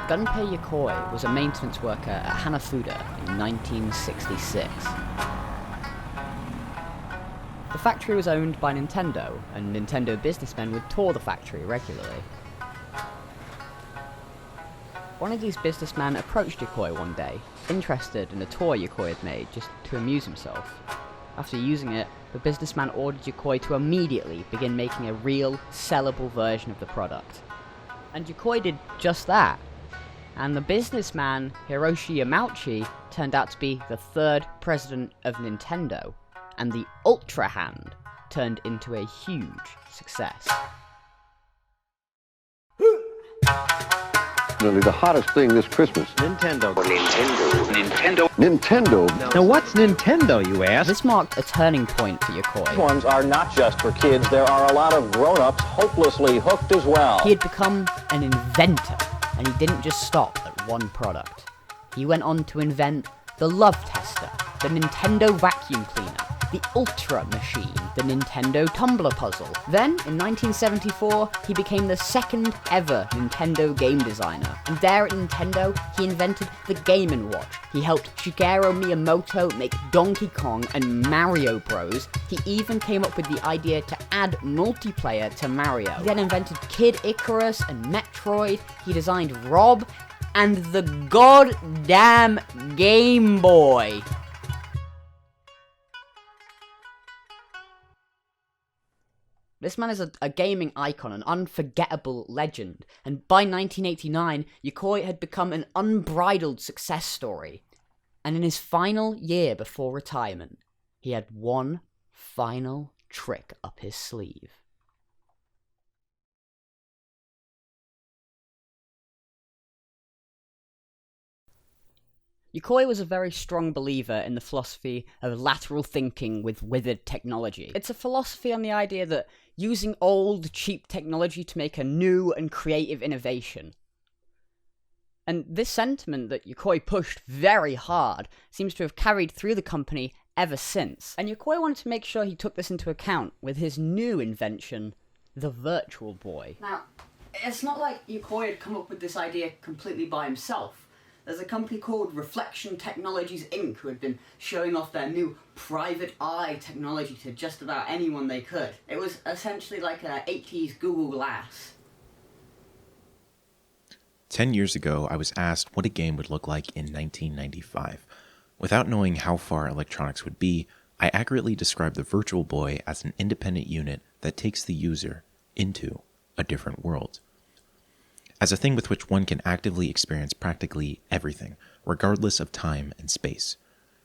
Gunpei Yokoi was a maintenance worker at Hanafuda in 1966. The factory was owned by Nintendo, and Nintendo businessmen would tour the factory regularly. One of these businessmen approached Yokoi one day, interested in a toy Yokoi had made just to amuse himself. After using it, the businessman ordered Yokoi to immediately begin making a real, sellable version of the product. And Yokoi did just that. And the businessman, Hiroshi Yamauchi, turned out to be the third president of Nintendo, and the Ultra Hand turned into a huge success. Really the hottest thing this Christmas. Nintendo. Nintendo. Now what's Nintendo, you ask? This marked a turning point for Yokoi. These ones are not just for kids. There are a lot of grown-ups hopelessly hooked as well. He had become an inventor, and he didn't just stop at one product. He went on to invent the Love Tester, the Nintendo Vacuum Cleaner, the Ultra Machine, the Nintendo Tumbler Puzzle. Then, in 1974, he became the second ever Nintendo game designer. And there at Nintendo, he invented the Game & Watch. He helped Shigeru Miyamoto make Donkey Kong and Mario Bros. He even came up with the idea to add multiplayer to Mario. He then invented Kid Icarus and Metroid. He designed Rob and the goddamn Game Boy. This man is a gaming icon, an unforgettable legend, and by 1989, Yokoi had become an unbridled success story. And in his final year before retirement, he had one final trick up his sleeve. Yokoi was a very strong believer in the philosophy of lateral thinking with withered technology. It's a philosophy on the idea that using old, cheap technology to make a new and creative innovation. And this sentiment that Yokoi pushed very hard seems to have carried through the company ever since. And Yokoi wanted to make sure he took this into account with his new invention, the Virtual Boy. Now, it's not like Yokoi had come up with this idea completely by himself. There's a company called Reflection Technologies Inc. who had been showing off their new private eye technology to just about anyone they could. It was essentially like an 80s Google Glass. 10 years ago, I was asked what a game would look like in 1995. Without knowing how far electronics would be, I accurately described the Virtual Boy as an independent unit that takes the user into a different world. As a thing with which one can actively experience practically everything, regardless of time and space.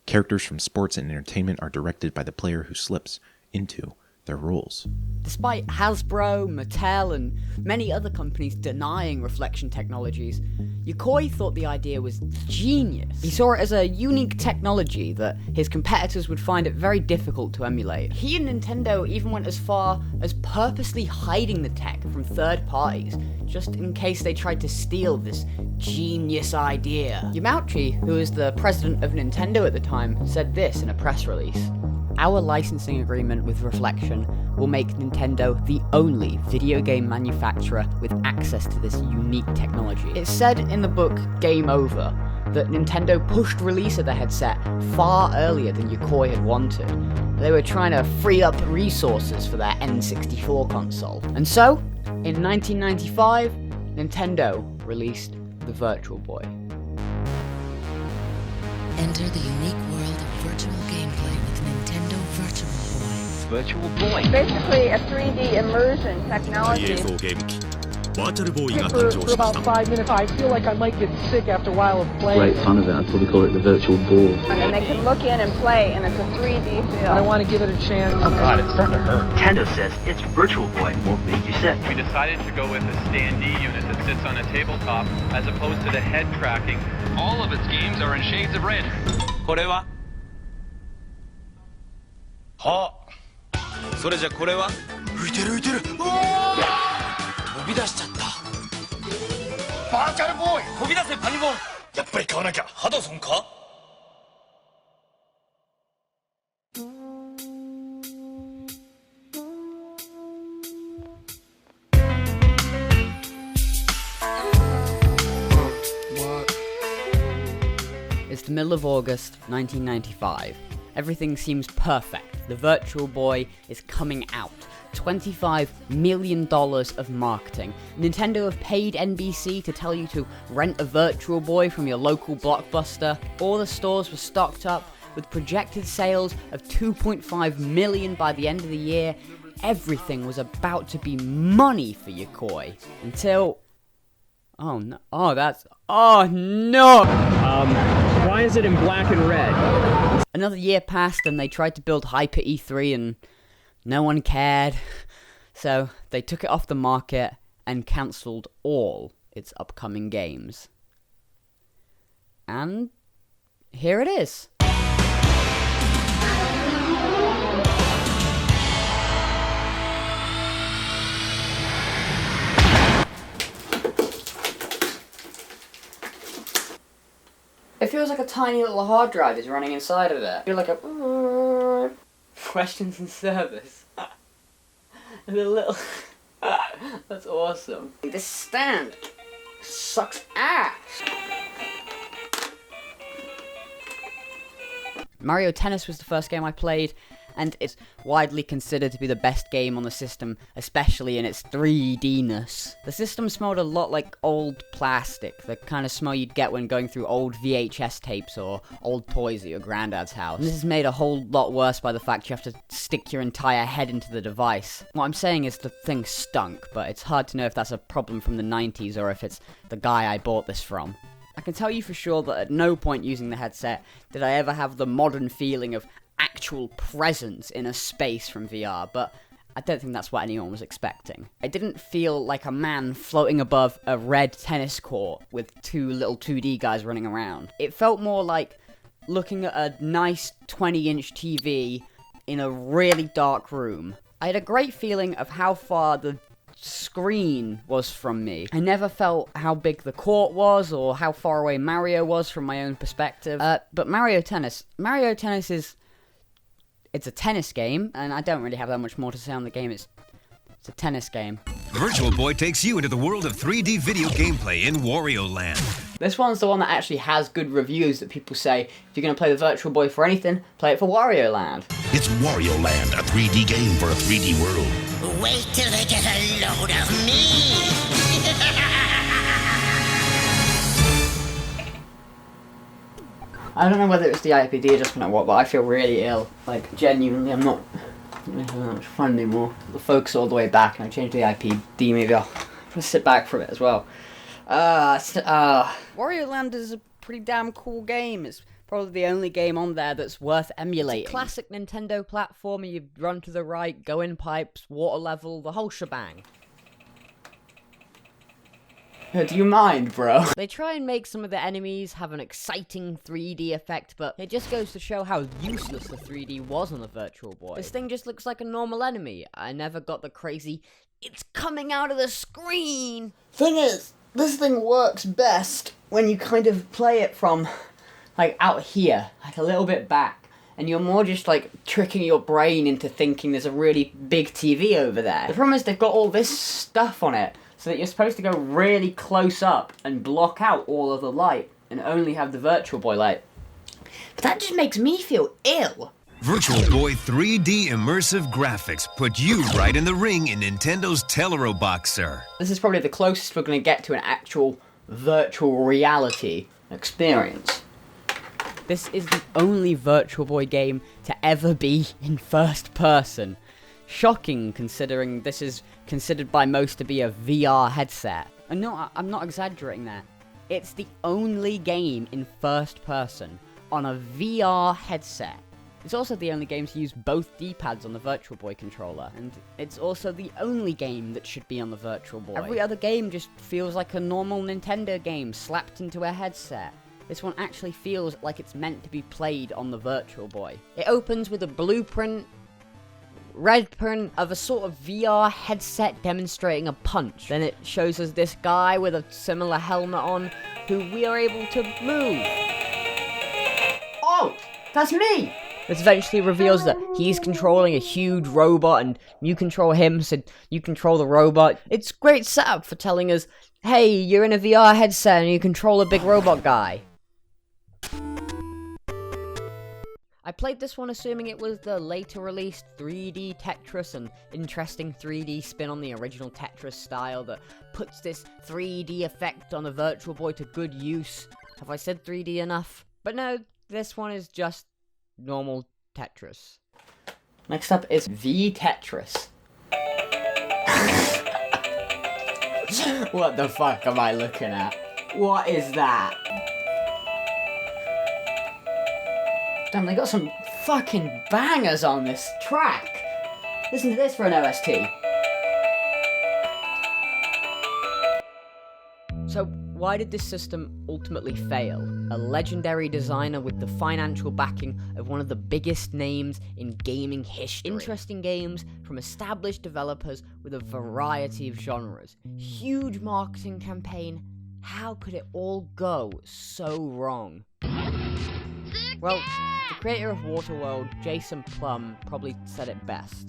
Characters from sports and entertainment are directed by the player who slips into their roles. Despite Hasbro, Mattel, and many other companies denying reflection technologies, Yokoi thought the idea was genius. He saw it as a unique technology that his competitors would find it very difficult to emulate. He and Nintendo even went as far as purposely hiding the tech from third parties, just in case they tried to steal this genius idea. Yamauchi, who was the president of Nintendo at the time, said this in a press release: "Our licensing agreement with Reflection will make Nintendo the only video game manufacturer with access to this unique technology." It's said in the book Game Over that Nintendo pushed release of the headset far earlier than Yokoi had wanted. They were trying to free up resources for their N64 console. And so, in 1995, Nintendo released the Virtual Boy. Enter the unique world of virtual gameplay with Nintendo Virtual Boy. Virtual Boy. Basically a 3D immersion technology. For about 5 minutes, I feel like I might get sick after a while of playing. Great fun of it. That's what we call it, the virtual ball. And they can look in and play, and it's a 3D feel. I want to give it a chance. Oh god, it's starting to hurt. Nintendo says its Virtual Boy won't make you sick. We decided to go with a standee unit that sits on a tabletop as opposed to the head tracking. All of its games are in shades of red. これははそれじゃこれは浮いてる浮いてるうわ飛び出しちゃったバーチャルボーイ飛び出せパニボンやっぱり買わなきゃハドソンか It's the middle of August, 1995. Everything seems perfect. The Virtual Boy is coming out. $25 million of marketing. Nintendo have paid NBC to tell you to rent a Virtual Boy from your local Blockbuster. All the stores were stocked up with projected sales of 2.5 million by the end of the year. Everything was about to be money for Yokoi. Until... Oh no. Oh no! Why is it in black and red? Another year passed and they tried to build Hyper E3 and no one cared. So they took it off the market and cancelled all its upcoming games. And here it is. It feels like a tiny little hard drive is running inside of it. I feel like a... Questions and service. And a little... That's awesome. This stand sucks ass. Mario Tennis was the first game I played, and it's widely considered to be the best game on the system, especially in its 3D-ness. The system smelled a lot like old plastic, the kind of smell you'd get when going through old VHS tapes or old toys at your granddad's house. And this is made a whole lot worse by the fact you have to stick your entire head into the device. What I'm saying is the thing stunk, but it's hard to know if that's a problem from the 90s or if it's the guy I bought this from. I can tell you for sure that at no point using the headset did I ever have the modern feeling of actual presence in a space from VR, but I don't think that's what anyone was expecting. I didn't feel like a man floating above a red tennis court with two little 2D guys running around. It felt more like looking at a nice 20-inch TV in a really dark room. I had a great feeling of how far the screen was from me. I never felt how big the court was or how far away Mario was from my own perspective. But Mario Tennis is... It's a tennis game, and I don't really have that much more to say on the game. It's a tennis game. Virtual Boy takes you into the world of 3D video gameplay in Wario Land. This one's the one that actually has good reviews that people say, if you're going to play the Virtual Boy for anything, play it for Wario Land. It's Wario Land, a 3D game for a 3D world. Wait till they get a load of me! I don't know whether it's the IPD adjustment or what, but I feel really ill. Like, genuinely, I'm not having that much fun anymore. The focus all the way back, and I changed the IPD. Maybe I'll just sit back from it as well. Wario Land is a pretty damn cool game. It's probably the only game on there that's worth emulating. It's a classic Nintendo platformer. You run to the right, go in pipes, water level, the whole shebang. Do you mind, bro? They try and make some of the enemies have an exciting 3D effect, but it just goes to show how useless the 3D was on the Virtual Boy. This thing just looks like a normal enemy. I never got the crazy, it's coming out of the screen! Thing is, this thing works best when you kind of play it from, like, out here, like a little bit back. And you're more just, like, tricking your brain into thinking there's a really big TV over there. The problem is they've got all this stuff on it, so that you're supposed to go really close up and block out all of the light and only have the Virtual Boy light. But that just makes me feel ill. Virtual Boy 3D immersive graphics put you right in the ring in Nintendo's Tellero box, sir. This is probably the closest we're going to get to an actual virtual reality experience. This is the only Virtual Boy game to ever be in first person. Shocking, considering this is considered by most to be a VR headset. And no, I'm not exaggerating there. It's the only game in first person on a VR headset. It's also the only game to use both D-pads on the Virtual Boy controller, and it's also the only game that should be on the Virtual Boy. Every other game just feels like a normal Nintendo game slapped into a headset. This one actually feels like it's meant to be played on the Virtual Boy. It opens with a blueprint, red print of a sort of VR headset demonstrating a punch. Then it shows us this guy with a similar helmet on who we are able to move. Oh, that's me! This eventually reveals that he's controlling a huge robot and you control him, so you control the robot. It's great setup for telling us, hey, you're in a VR headset and you control a big robot guy. I played this one assuming it was the later released 3D Tetris, an interesting 3D spin on the original Tetris style that puts this 3D effect on a Virtual Boy to good use. Have I said 3D enough? But no, this one is just normal Tetris. Next up is V-Tetris. What the fuck am I looking at? What is that? Damn, they got some fucking bangers on this track. Listen to this for an OST. So, why did this system ultimately fail? A legendary designer with the financial backing of one of the biggest names in gaming history. Interesting games from established developers with a variety of genres. Huge marketing campaign. How could it all go so wrong? Well, the creator of Waterworld, Jason Plum, probably said it best.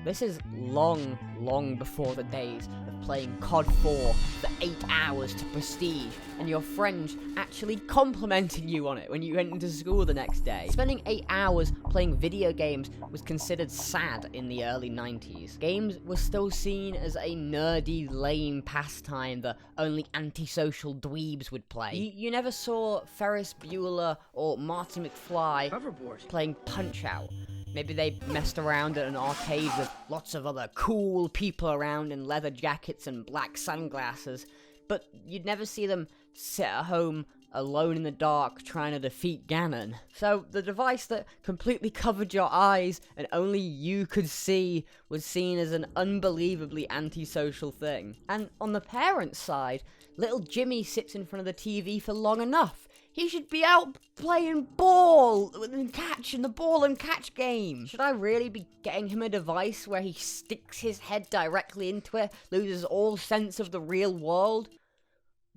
This is long before the days of playing COD 4 for 8 hours to prestige, and your friends actually complimenting you on it when you went into school the next day. Spending 8 hours playing video games was considered sad in the early 90s. Games were still seen as a nerdy, lame pastime that only antisocial dweebs would play. You never saw Ferris Bueller or Marty McFly playing Punch-Out! Maybe they messed around at an arcade with lots of other cool people around in leather jackets and black sunglasses, but you'd never see them sit at home alone in the dark trying to defeat Ganon. So the device that completely covered your eyes and only you could see was seen as an unbelievably antisocial thing. And on the parents' side, little Jimmy sits in front of the TV for long enough. He should be out playing ball and catch in the ball and catch game. Should I really be getting him a device where he sticks his head directly into it, loses all sense of the real world?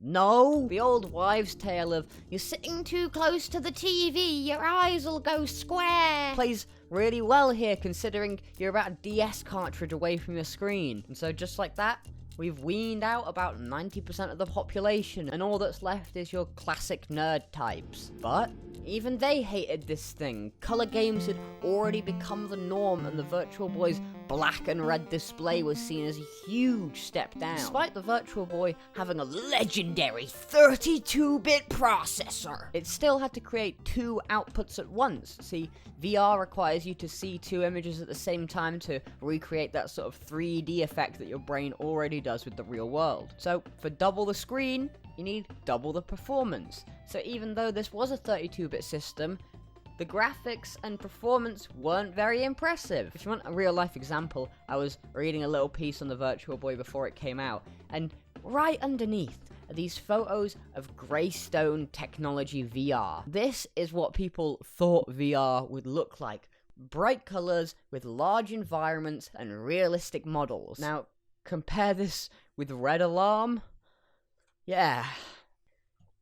No. The old wives' tale of, you're sitting too close to the TV, your eyes will go square, plays really well here considering you're about a DS cartridge away from your screen. And so just like that, we've weaned out about 90% of the population, and all that's left is your classic nerd types. But even they hated this thing. Color games had already become the norm, and the Virtual Boy's black and red display was seen as a huge step down. Despite the Virtual Boy having a legendary 32-bit processor, it still had to create 2 outputs at once. See, VR requires you to see 2 images at the same time to recreate that sort of 3D effect that your brain already does with the real world. So, for double the screen, you need double the performance. So even though this was a 32-bit system, the graphics and performance weren't very impressive. If you want a real-life example, I was reading a little piece on the Virtual Boy before it came out, and right underneath are these photos of Greystone Technology VR. This is what people thought VR would look like. Bright colors with large environments and realistic models. Now, compare this with Red Alarm. Yeah.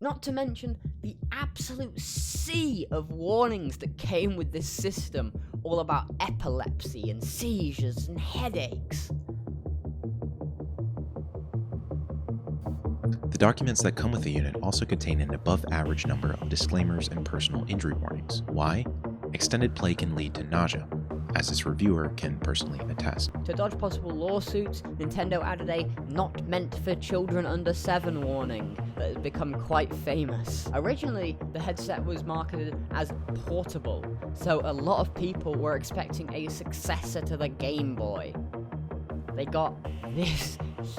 Not to mention the absolute sea of warnings that came with this system, all about epilepsy and seizures and headaches. The documents that come with the unit also contain an above-average number of disclaimers and personal injury warnings. Why? Extended play can lead to nausea, as this reviewer can personally attest. To dodge possible lawsuits, Nintendo added a not meant for children under 7 warning that has become quite famous. Originally, the headset was marketed as portable, so a lot of people were expecting a successor to the Game Boy. They got this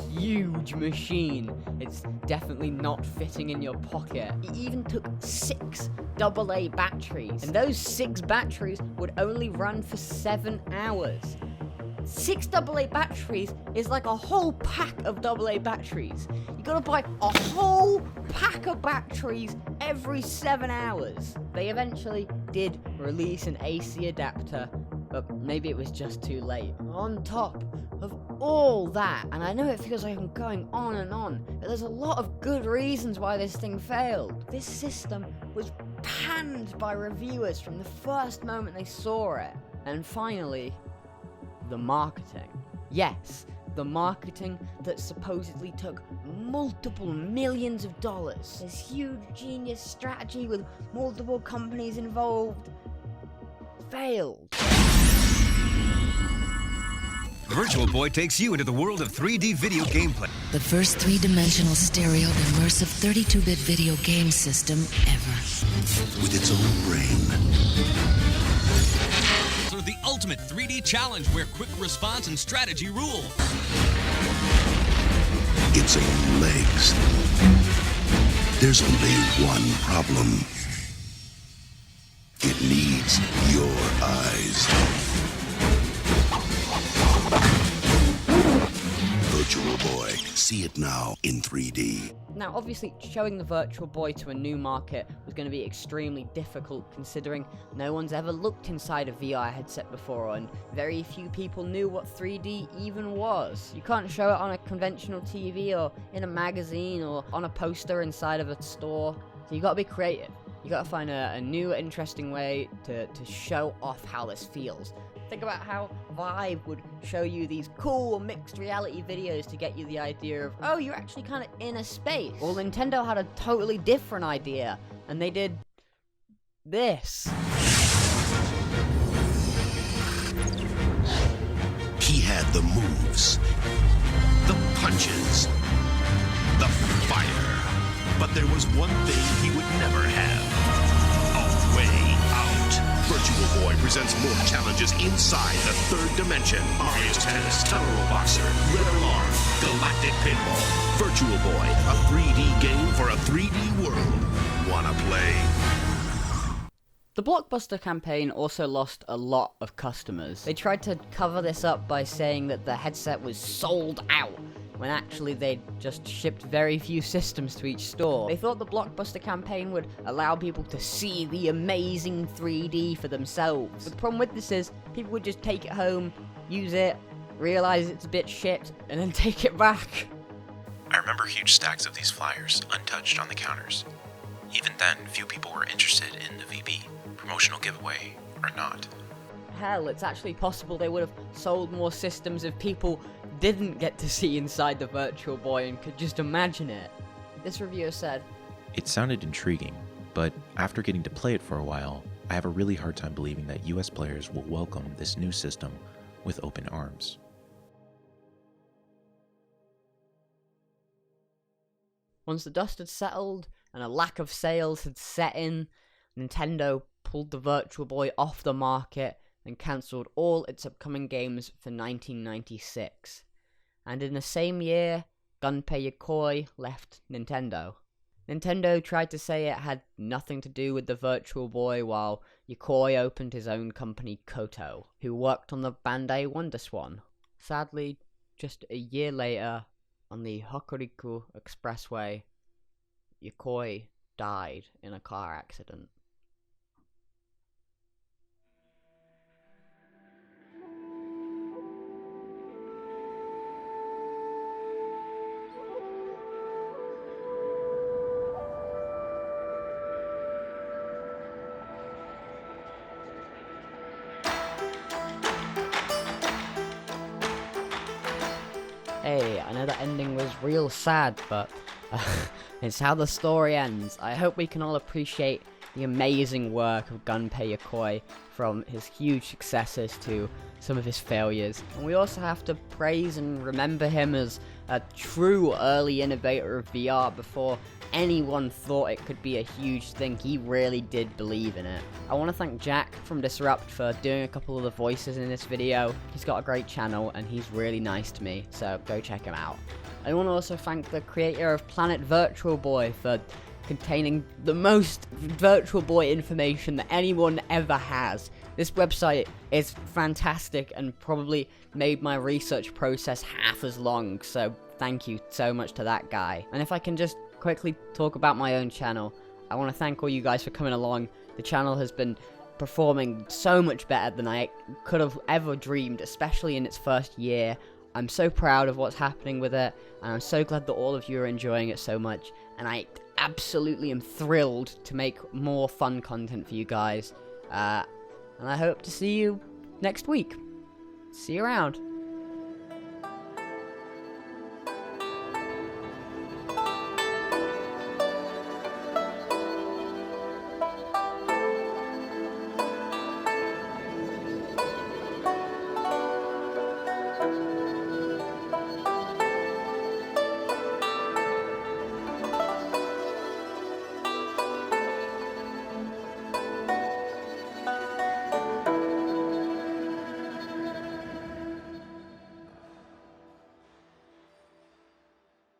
huge machine. It's definitely not fitting in your pocket. It even took 6 AA batteries, and those 6 batteries would only run for 7 hours. 6 AA batteries is like a whole pack of AA batteries. You gotta buy a whole pack of batteries every 7 hours. They eventually did release an AC adapter, but maybe it was just too late. On top of all that, and I know it feels like I'm going on and on, but there's a lot of good reasons why this thing failed. This system was panned by reviewers from the first moment they saw it. And finally, the marketing. Yes, the marketing that supposedly took multiple millions of dollars. This huge genius strategy with multiple companies involved failed. Virtual Boy takes you into the world of 3D video gameplay. The first three-dimensional stereo immersive 32-bit video game system ever. With its own brain. So the ultimate 3D challenge where quick response and strategy rule. Its own legs. There's only one problem. It needs your eyes. Virtual Boy. See it now in 3D. Now, obviously, showing the Virtual Boy to a new market was going to be extremely difficult, considering no one's ever looked inside a VR headset before, and very few people knew what 3D even was. You can't show it on a conventional TV, or in a magazine, or on a poster inside of a store, so you gotta be creative. You gotta find a new, interesting way to show off how this feels. Think about how Vive would show you these cool mixed reality videos to get you the idea of, oh, you're actually kind of in a space. Well, Nintendo had a totally different idea, and they did this. He had the moves, the punches, the fire. But there was one thing he would never have. A way out. Virtual Boy presents more challenges inside the third dimension. Mario Tennis, Tunnel Boxer, Red Alarm, Galactic Pinball. Virtual Boy, a 3D game for a 3D world. Wanna play? The Blockbuster campaign also lost a lot of customers. They tried to cover this up by saying that the headset was sold out, when actually they just shipped very few systems to each store. They thought the Blockbuster campaign would allow people to see the amazing 3D for themselves. But the problem with this is, people would just take it home, use it, realize it's a bit shit, and then take it back. I remember huge stacks of these flyers, untouched on the counters. Even then, few people were interested in the VB, promotional giveaway or not. Hell, it's actually possible they would have sold more systems if people didn't get to see inside the Virtual Boy and could just imagine it. This reviewer said, "It sounded intriguing, but after getting to play it for a while, I have a really hard time believing that US players will welcome this new system with open arms." Once the dust had settled and a lack of sales had set in, Nintendo pulled the Virtual Boy off the market and cancelled all its upcoming games for 1996. And in the same year, Gunpei Yokoi left Nintendo. Nintendo tried to say it had nothing to do with the Virtual Boy, while Yokoi opened his own company, Koto, who worked on the Bandai WonderSwan. Sadly, just a year later, on the Hokuriku Expressway, Yokoi died in a car accident. Hey, I know that ending was real sad, but it's how the story ends. I hope we can all appreciate the amazing work of Gunpei Yokoi, from his huge successes to some of his failures. And we also have to praise and remember him as a true early innovator of VR. Before anyone thought it could be a huge thing, he really did believe in it. I want to thank Jack from Disrupt for doing a couple of the voices in this video. He's got a great channel and he's really nice to me, so go check him out. I want to also thank the creator of Planet Virtual Boy for containing the most Virtual Boy information that anyone ever has. This website is fantastic and probably made my research process half as long, so thank you so much to that guy. And if I can just quickly talk about my own channel, I want to thank all you guys for coming along. The channel has been performing so much better than I could have ever dreamed, especially in its first year. I'm so proud of what's happening with it, and I'm so glad that all of you are enjoying it so much, and I absolutely am thrilled to make more fun content for you guys, and I hope to see you next week. See you around.